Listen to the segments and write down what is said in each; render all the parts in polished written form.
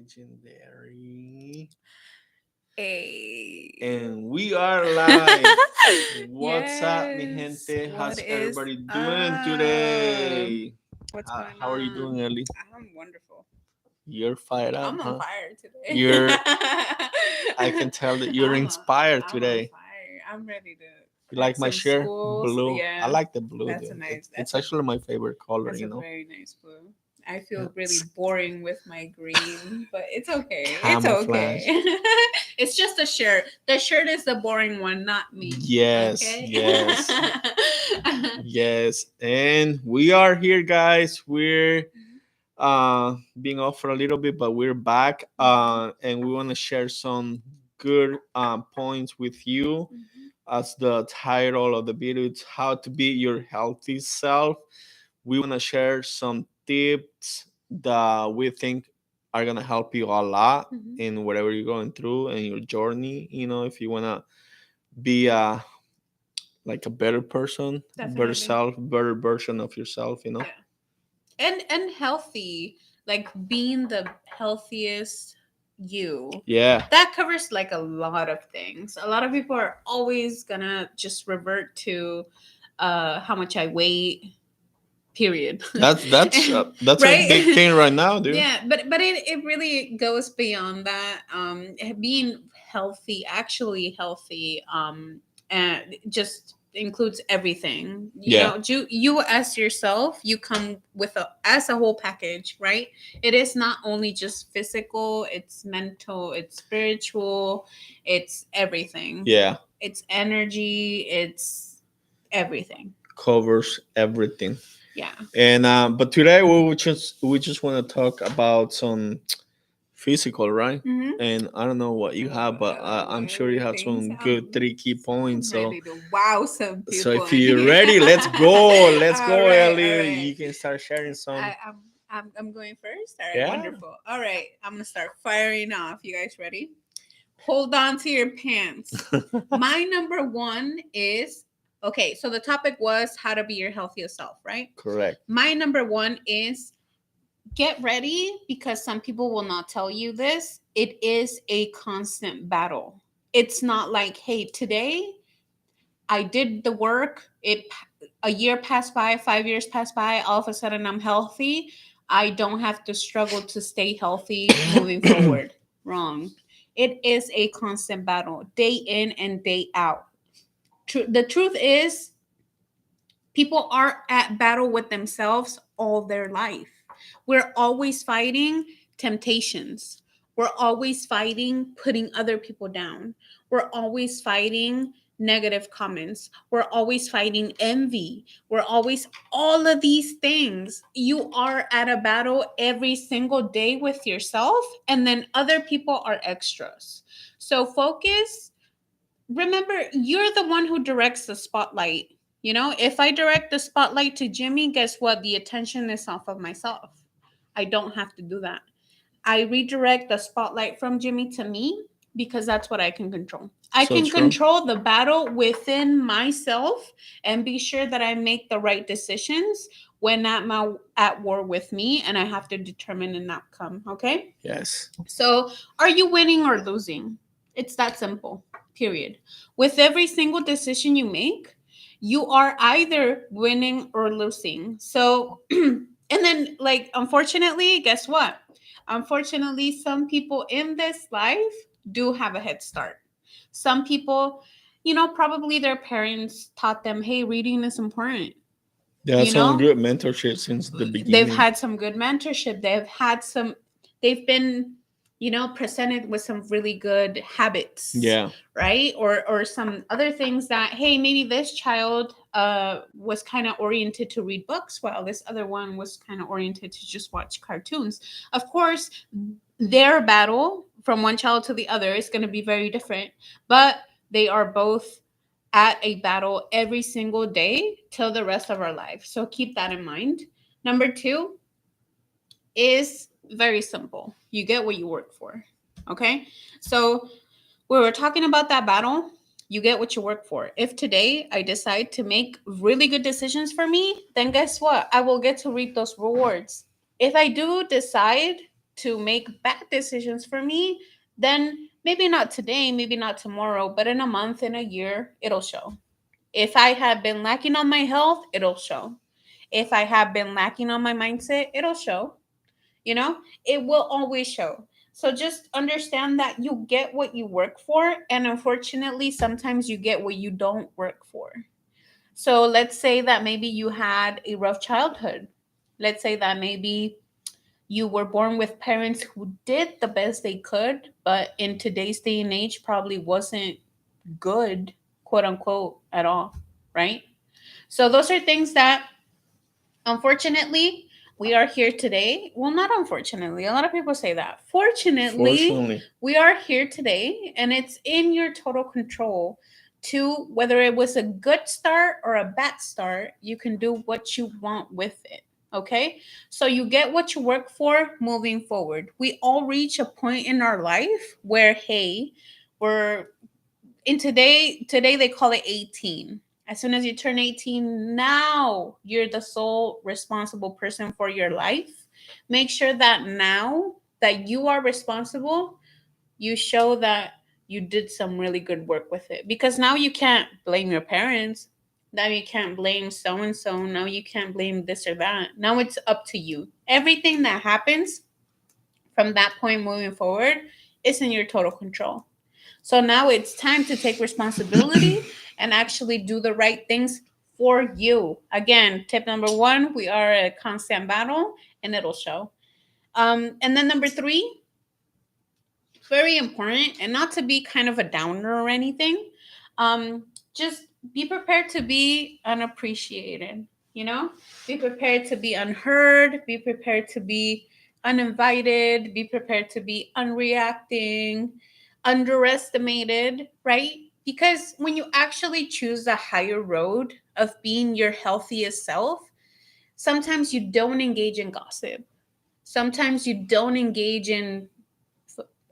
legendary. Hey. And we are live. What's up, mi Yes. gente? What How's is everybody doing up? today? What's going How are you on? doing, Ellie? I'm wonderful. You're fired up, I'm on huh? fire today. You're. I can tell that you're I'm inspired I'm on today. fire. I'm ready to You crack like my some shirt? schools. Blue. I Yeah. like the blue, That's a dude. nice It's actually my favorite color, that's you a know? very nice blue. I Yeah. feel really It's boring with my green, but it's okay. It's camouflage. okay. It's just a shirt. The shirt is the boring one, not me. Yes, Okay. yes, yes. And we are here, guys. We're being off for a little bit, but we're back. And we want to share some good points with you. As the title of the video, it's how to be your healthy self. We want to share some tips that we think are gonna help you a lot Mhm. in whatever you're going through in your journey. You know, if you wanna be like a better person, better Definitely. self, better version of yourself. You know. Yeah. And healthy, like being the healthiest you. Yeah. That covers like a lot of things. A lot of people are always gonna just revert to how much I weigh, period. That's a big Right. thing right now, dude. Yeah, but it really goes beyond that. Being healthy, actually healthy, and just includes everything. You Yeah. know, you as yourself, you come with a as a whole package, right? It is not only just physical, it's mental, it's spiritual, it's everything. Yeah. It's energy, it's everything. Covers everything. Yeah. And but today we just want to talk about some physical, right? Mm-hmm. And I don't know what you have, but What I'm sure are you the have things some good 3 key I'm points. So ready to wow some so people if in you're here. ready, let's go. Let's All go, right, all Ellie. right. You can start sharing some. I'm going first. All right, Yeah. wonderful. All right, I'm gonna start firing off. You guys ready? Hold on to your pants. My number one is okay. So the topic was how to be your healthiest self, right? Correct. My number one is get ready because some people will not tell you this. It is a constant battle. It's not like, hey, today I did the work. A year passed by, 5 years passed by. All of a sudden, I'm healthy. I don't have to struggle to stay healthy moving forward. Wrong. It is a constant battle, day in and day out. The truth is, people are at battle with themselves all their life. We're always fighting temptations. We're always fighting putting other people down. We're always fighting negative comments. We're always fighting envy. We're always all of these things. You are at a battle every single day with yourself, and then other people are extras. So focus. Remember, you're the one who directs the spotlight. You know, if I direct the spotlight to Jimmy, guess what? The attention is off of myself. I don't have to do that. I redirect the spotlight from Jimmy to me because that's what I can control. I So can true. control the battle within myself and be sure that I make the right decisions when at war with me and I have to determine an outcome. Okay? Yes. So, are you winning or losing? It's that simple, period. With every single decision you make, you are either winning or losing. So, and then, like, unfortunately, guess what? Unfortunately, some people in this life do have a head start. Some people, probably their parents taught them, hey, reading is important. They have You some know, good mentorship since the they've beginning. had some good mentorship. They've been, presented with some really good habits, Yeah. right? Or some other things that, hey, maybe this child was kind of oriented to read books while this other one was kind of oriented to just watch cartoons. Of course, their battle from one child to the other is going to be very different, but they are both at a battle every single day till the rest of our life. So keep that in mind. Number two is very simple. You get what you work for. Okay? So we were talking about that battle. You get what you work for. If today I decide to make really good decisions for me, then guess what? I will get to reap those rewards. If I do decide to make bad decisions for me, then maybe not today, maybe not tomorrow, but in a month, in a year, it'll show. If I have been lacking on my health, it'll show. If I have been lacking on my mindset, it'll show. You know, it will always show. So just understand that you get what you work for. And unfortunately, sometimes you get what you don't work for. So let's say that maybe you had a rough childhood. Let's say that maybe you were born with parents who did the best they could, but in today's day and age probably wasn't good, quote unquote, at all, right? So those are things that, unfortunately, we are here today. Well, not unfortunately. A lot of people say that. Fortunately, Fortunately, we are here today, and it's in your total control to whether it was a good start or a bad start, you can do what you want with it. Okay? So you get what you work for moving forward. We all reach a point in our life where, hey, we're in today they call it 18. As soon as you turn 18, now you're the sole responsible person for your life. Make sure that now that you are responsible, you show that you did some really good work with it, because now you can't blame your parents. Now you can't blame so and so. Now you can't blame this or that. Now it's up to you. Everything that happens from that point moving forward is in your total control. So now it's time to take responsibility and actually do the right things for you. Again, tip number one, we are a constant battle and it'll show. And then number three, very important, and not to be kind of a downer or anything, just be prepared to be unappreciated, you know? Be prepared to be unheard, be prepared to be uninvited, be prepared to be unreacting, underestimated, right? Because when you actually choose the higher road of being your healthiest self, sometimes you don't engage in gossip. Sometimes you don't engage in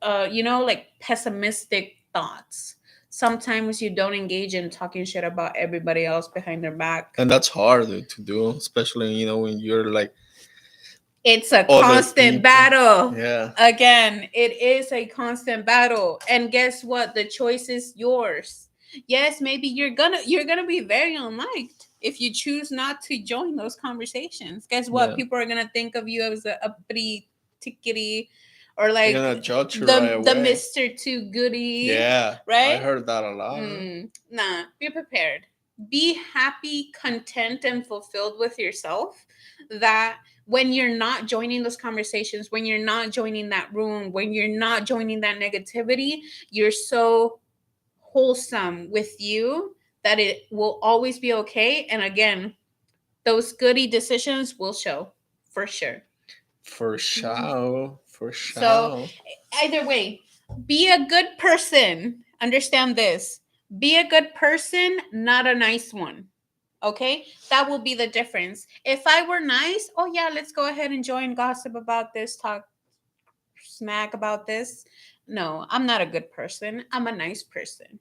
like pessimistic thoughts. Sometimes you don't engage in talking shit about everybody else behind their back. and that's hard to do, especially when you're like It's a other constant people. battle. Yeah, Again, it is a constant battle. And guess what? The choice is yours. Yes, maybe you're gonna be very unliked if you choose not to join those conversations. Guess what? yeah. People are gonna think of you as a pretty tickety, or They're like gonna judge you right the away. Mr. Too Goody, Yeah, I right? heard that a lot. Nah, be prepared. Be happy, content, and fulfilled with yourself. That when you're not joining those conversations, when you're not joining that room, when you're not joining that negativity, you're so wholesome with you that it will always be okay. And again, those goody decisions will show for sure. For sure, for So, sure. either way, be a good person. Understand this. Be a good person, not a nice one. Okay? That will be the difference. If I were nice, oh yeah, let's go ahead and join gossip about this, talk smack about this. No, I'm not a good person. I'm a nice person.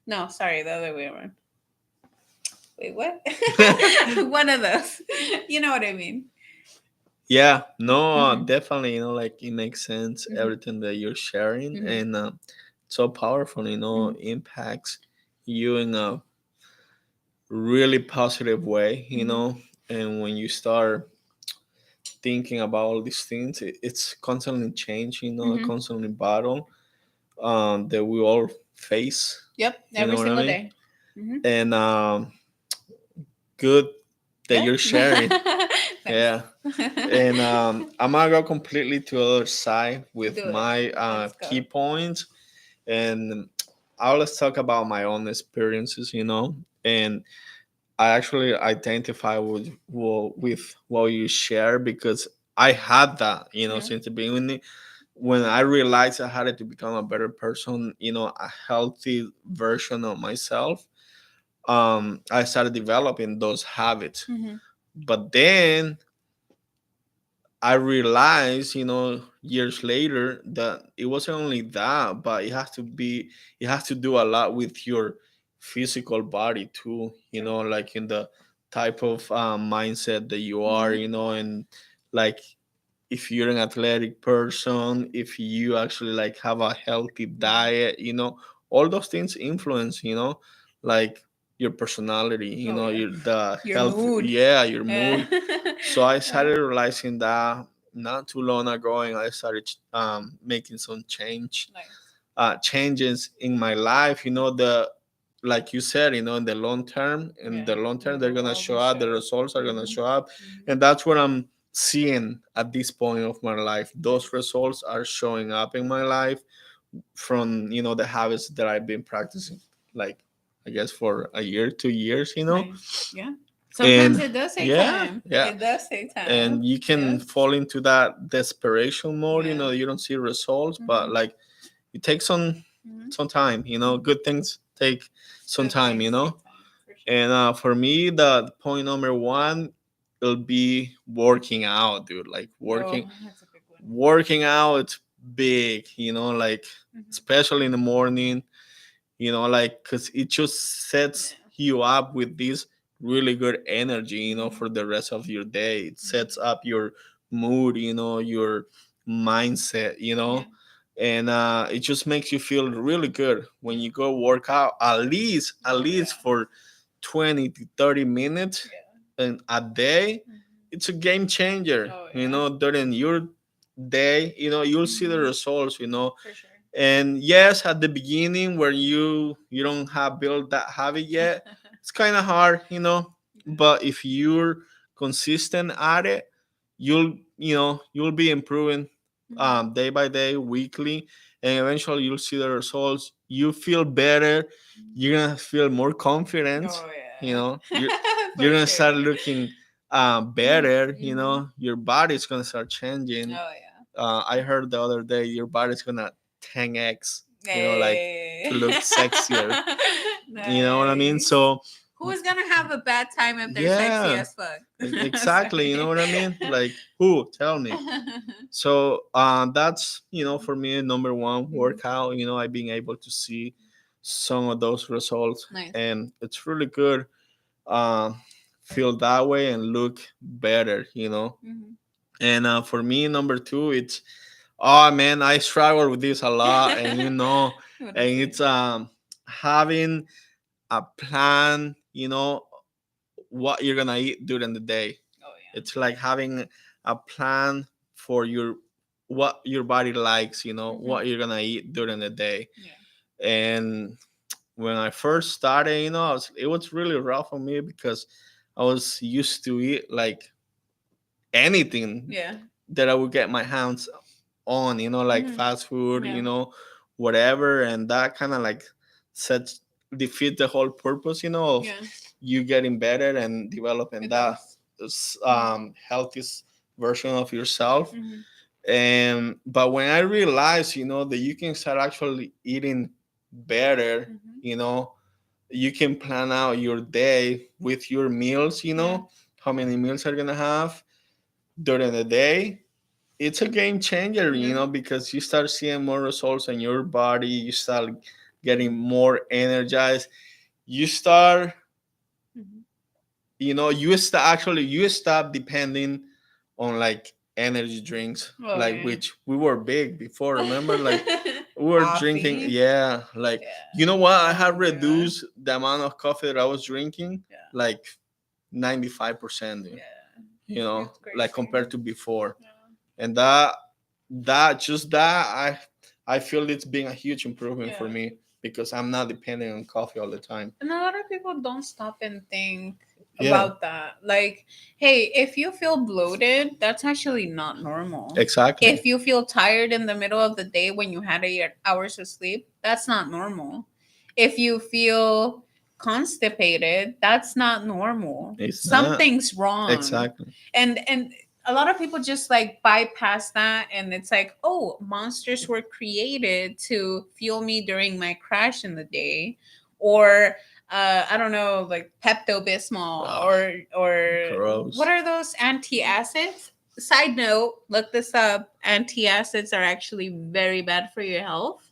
No, sorry, the other way around. Wait, what? One of those. You know what I mean? Yeah, no, Hmm. definitely. Like it makes sense Hmm. everything that you're sharing, Hmm. and so powerful. Hmm. Impacts you in a really positive way. Hmm. And when you start thinking about all these things, it's constantly changing. Hmm. Constantly battle that we all face. Yep, You every know what I single mean? day. Hmm. And good that Yeah. you're sharing. Thanks. Yeah. And I'm gonna go completely to the other side with Do it. my Let's key go. points, and I'll let's talk about my own experiences. And I actually identify with what you share because I had that, Yeah. since the beginning. When I realized I had to become a better person, a healthy version of myself, I started developing those habits. Hmm. But then I realized, years later that it wasn't only that, but it has to do a lot with your physical body too, True. like in the type of mindset that you are, Hmm. and like if you're an athletic person, if you actually like have a healthy diet, all those things influence, like your personality, Oh yeah. your the Your health, mood. yeah, your Yeah. mood. So I started realizing that not too long ago, and I started making some Nice. changes in my life. The like you said, in the long term, Yeah. they're The gonna world show will up. The show. results are gonna Mhm. show up, Mhm. and that's what I'm seeing at this point of my life. Those Nice. results are showing up in my life from the habits that I've been practicing, like I guess for a year, 2 years, Nice. Yeah. Sometimes and it does take yeah, time. yeah, It does take and time. you can Yeah. fall into that desperation mode. Yeah. You don't see results, but Mhm. like it takes Mhm. some time. Mhm. Good things take some Good time. things take time for sure. And for me, the point number one will be working out, dude. Like Oh, that's a big one. working out, it's big. Like Mhm. especially in the morning. Like because it just sets Yeah. you up with this really good energy. Mhm. For the rest of your day. It Mhm. sets up your mood. Your mindset. Yeah. And it just makes you feel really good when you go work out Oh yeah. for 20 to 30 minutes Yeah. in a day. Mhm. It's a game changer. Oh yeah. During your day, you'll see the Mhm. results. For sure. And yes, at the beginning where you don't have built that habit yet, it's kind of hard. Yeah. But if you're consistent at it, you'll be improving Mhm. day by day, weekly, and eventually you'll see the results. You feel better. You're gonna feel more confident. Oh you yeah. know you're you're For gonna start sure. looking better. Mhm. Your body's gonna start changing. Oh yeah. I heard the other day your body's gonna 10x, like Hey. to look sexier. You know what I mean? Nice. So Who's gonna have a bad time if they're sexy yeah, as fuck? exactly. You know Sorry. what I mean? Like who? Tell me. So that's for me number one Mhm. workout. I've been able to see some of those results, Nice. and it's really good. Uh, feel that way and look better. Mhm. And for me, number two, it's oh man, I struggle with this a lot, and What and is it? it's having a plan. What you're gonna eat during the day. Oh It's like having a plan for what your body likes. yeah. What you're gonna eat during the day. Yeah. And when I first started, it was really rough on me because I was used to eat like anything Yeah. that I would get my hands on, like Mhm. fast food, Yeah. whatever, and that kind of like sets defeat the whole purpose, of Yeah. you getting better and developing It that does. Mhm. healthiest version of yourself. Mhm. And but when I realized, that you can start actually eating better, Mhm. you can plan out your day with your meals, Yeah. how many meals are gonna have during the day. It's a game changer, Yeah. because you start seeing more results in your body. You start getting more energized. You start, Mhm. you stop depending on like energy drinks, Oh like yeah. which we were big before. Remember, like we were drinking, Coffee. yeah, like you Yeah. know what? I I have remember that. reduced the amount of coffee that I was drinking, Yeah. like 95%, Yeah. It's like crazy. compared to before. Yeah. And that I feel it's been a huge improvement for Yeah. me because I'm not depending on coffee all the time. And a lot of people don't stop and think Yeah, about that. Like, hey, if you feel bloated, that's actually not normal. exactly. If you feel tired in the middle of the day when you had 8 hours of sleep, that's not normal. If you feel constipated, that's not normal. It's not. Something's wrong. Exactly. And a lot of people just like bypass that, and it's like, oh, monsters were created to fuel me during my crash in the day, or I don't know, like Pepto Bismol, Ah, or what gross. are those antacids? Side note, look this up. Antacids are actually very bad for your health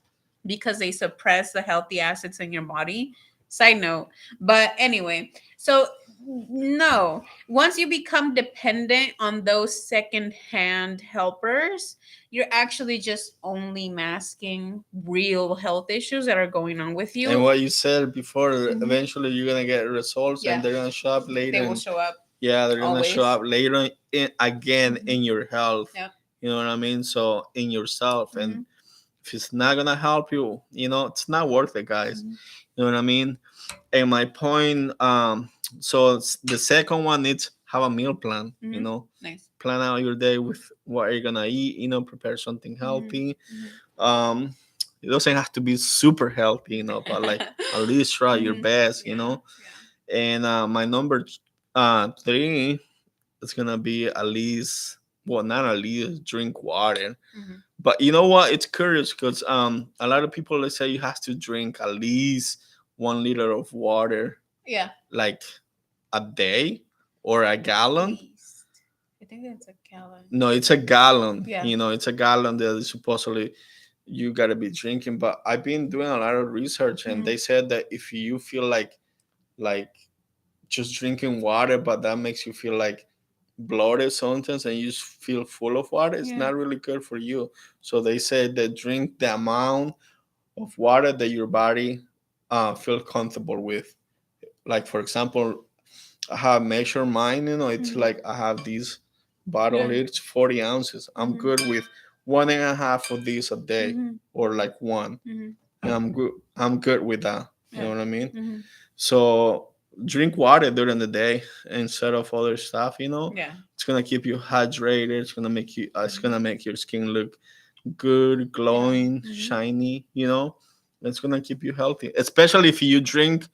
because they suppress the healthy acids in your body. Side note. But anyway, so no, once you become dependent on those second-hand helpers, you're actually just only masking real health issues that are going on with And you. what you said before, Mhm. eventually you're gonna get results, and Yeah, they're gonna show up they later, will and show up yeah, they're gonna show always. up later again Mhm. in your health. Yeah. You know what I mean? So in yourself, and Mhm. if it's not gonna help you, it's not worth it, guys. Mhm. You know what I mean? And my point, so the second one is have a meal plan. Mhm. Nice. Plan out your day with what you're gonna eat. Prepare something Mhm. healthy. Mhm. Um, it doesn't have to be super healthy, but like at least try your Mhm. best. Yeah. Yeah. And my number three is gonna be at least, well, not at least, drink water. Mhm. But you know what? It's curious because a lot of people, they say you have to drink at least 1 liter of water Yeah. like a day or a gallon. Least. I think it's a gallon. No, it's a gallon. Yeah. It's a gallon that is supposedly you gotta be drinking. But I've been doing a lot of research, and Mhm. they said that if you feel like just drinking water, but that makes you feel like bloated sometimes, and you just feel full of water, it's Yeah. not really good for you. So they said that drink the amount of water that your body feel comfortable with. Like for example, I have measured mine. It's Mhm. like I have this bottle Yeah. here. It's 40 ounces. I'm Mhm. good with one and a half of these a day, Mhm. or like one, Mhm. and I'm good with that. You know Yeah. what I mean? Mhm. So drink water during the day instead of other stuff. Yeah. It's gonna keep you hydrated. It's Mhm. gonna make your skin look good, Yeah. glowing, Mhm. shiny. It's gonna keep you healthy, especially if you drink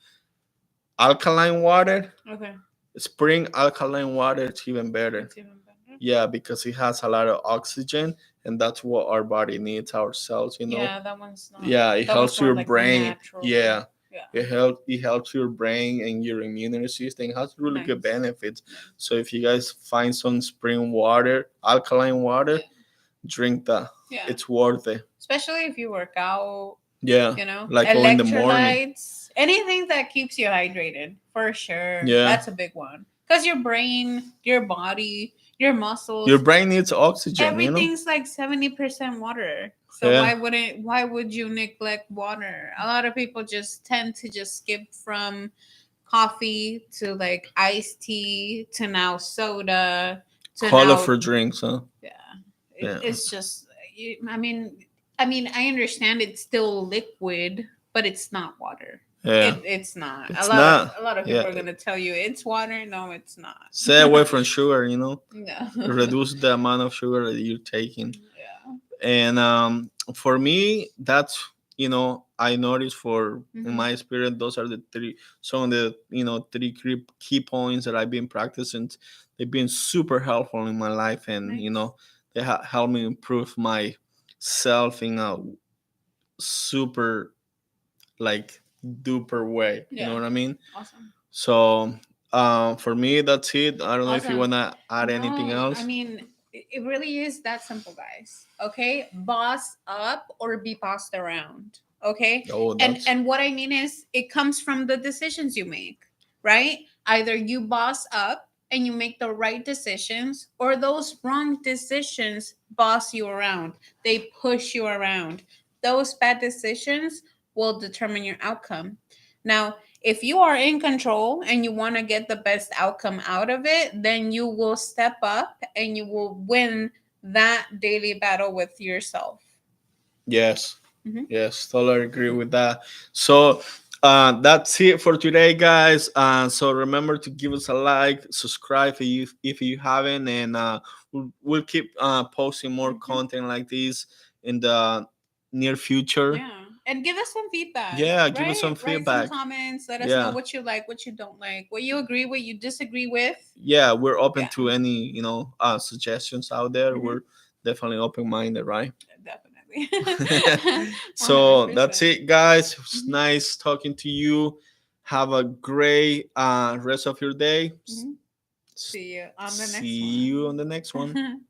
alkaline water. Okay. Spring alkaline water, it's even better. It's even better. Yeah, because it has a lot of oxygen, and that's what our body needs, our cells. Yeah, that one's not. Yeah, it That one's helps more your like brain. natural. Yeah, Yeah. it helps your brain and your immune system. It has really good Nice. benefits. Nice. So if you guys find some spring water, alkaline water, Yeah. drink that. Yeah. It's worth it. Especially if you work out, Yeah, like go in the morning. electrolytes, anything that keeps you hydrated, for sure. Yeah, That's a big one. Because your brain, your body, your your muscles, brain needs oxygen. everything's like 70% water. So Yeah, why would you neglect water? A lot of people just tend to just skip from coffee to like iced tea to now soda to now. colorful drinks, huh? Yeah, Yeah, it's just I mean I understand it's still liquid, but it's not water. yeah. It's not. a It's lot of not. a lot of Yeah, people are going to tell you it's water. No, it's stay away not. from sugar. No. Reduce the amount of sugar that you're taking. Yeah. And for me, that's I noticed, for in Hmm. my experience, those are the three some of the three key points that I've been practicing. They've been super helpful in my life, and Nice. they helped me improve my self in a super, like, duper way. You know Yeah. what I mean? Awesome. So for me, that's it. I don't know if you Awesome. wanna add anything No, I else. mean, it really is that simple, guys. Okay? Boss up or be bossed around. Okay? Oh, And that's and what I mean is it comes from the decisions you make, right? Either you boss up and you make the right decisions, or those wrong decisions boss you around. They push you around. Those bad decisions will determine your outcome. Now, if you are in control and you want to get the best outcome out of it, then you will step up and you will win that daily battle with yourself. yes. Hmm. Yes, totally agree with that. So that's it for today, guys. So remember to give us a like, subscribe if you haven't, and we'll keep posting more Hmm. content like this in the near future. Yeah. And give us some feedback, Yeah, give us some right? Write some feedback. comments. Let us know Yeah, what you like, what you don't like, what you agree with, you disagree with. yeah, we're open Yeah. to any suggestions out there. Hmm. We're definitely open minded, right? Definitely. So that's 100%. it, guys. It's Hmm. nice talking to you. Have a great rest of your day. Hmm. See you on the next See you on the next one. one.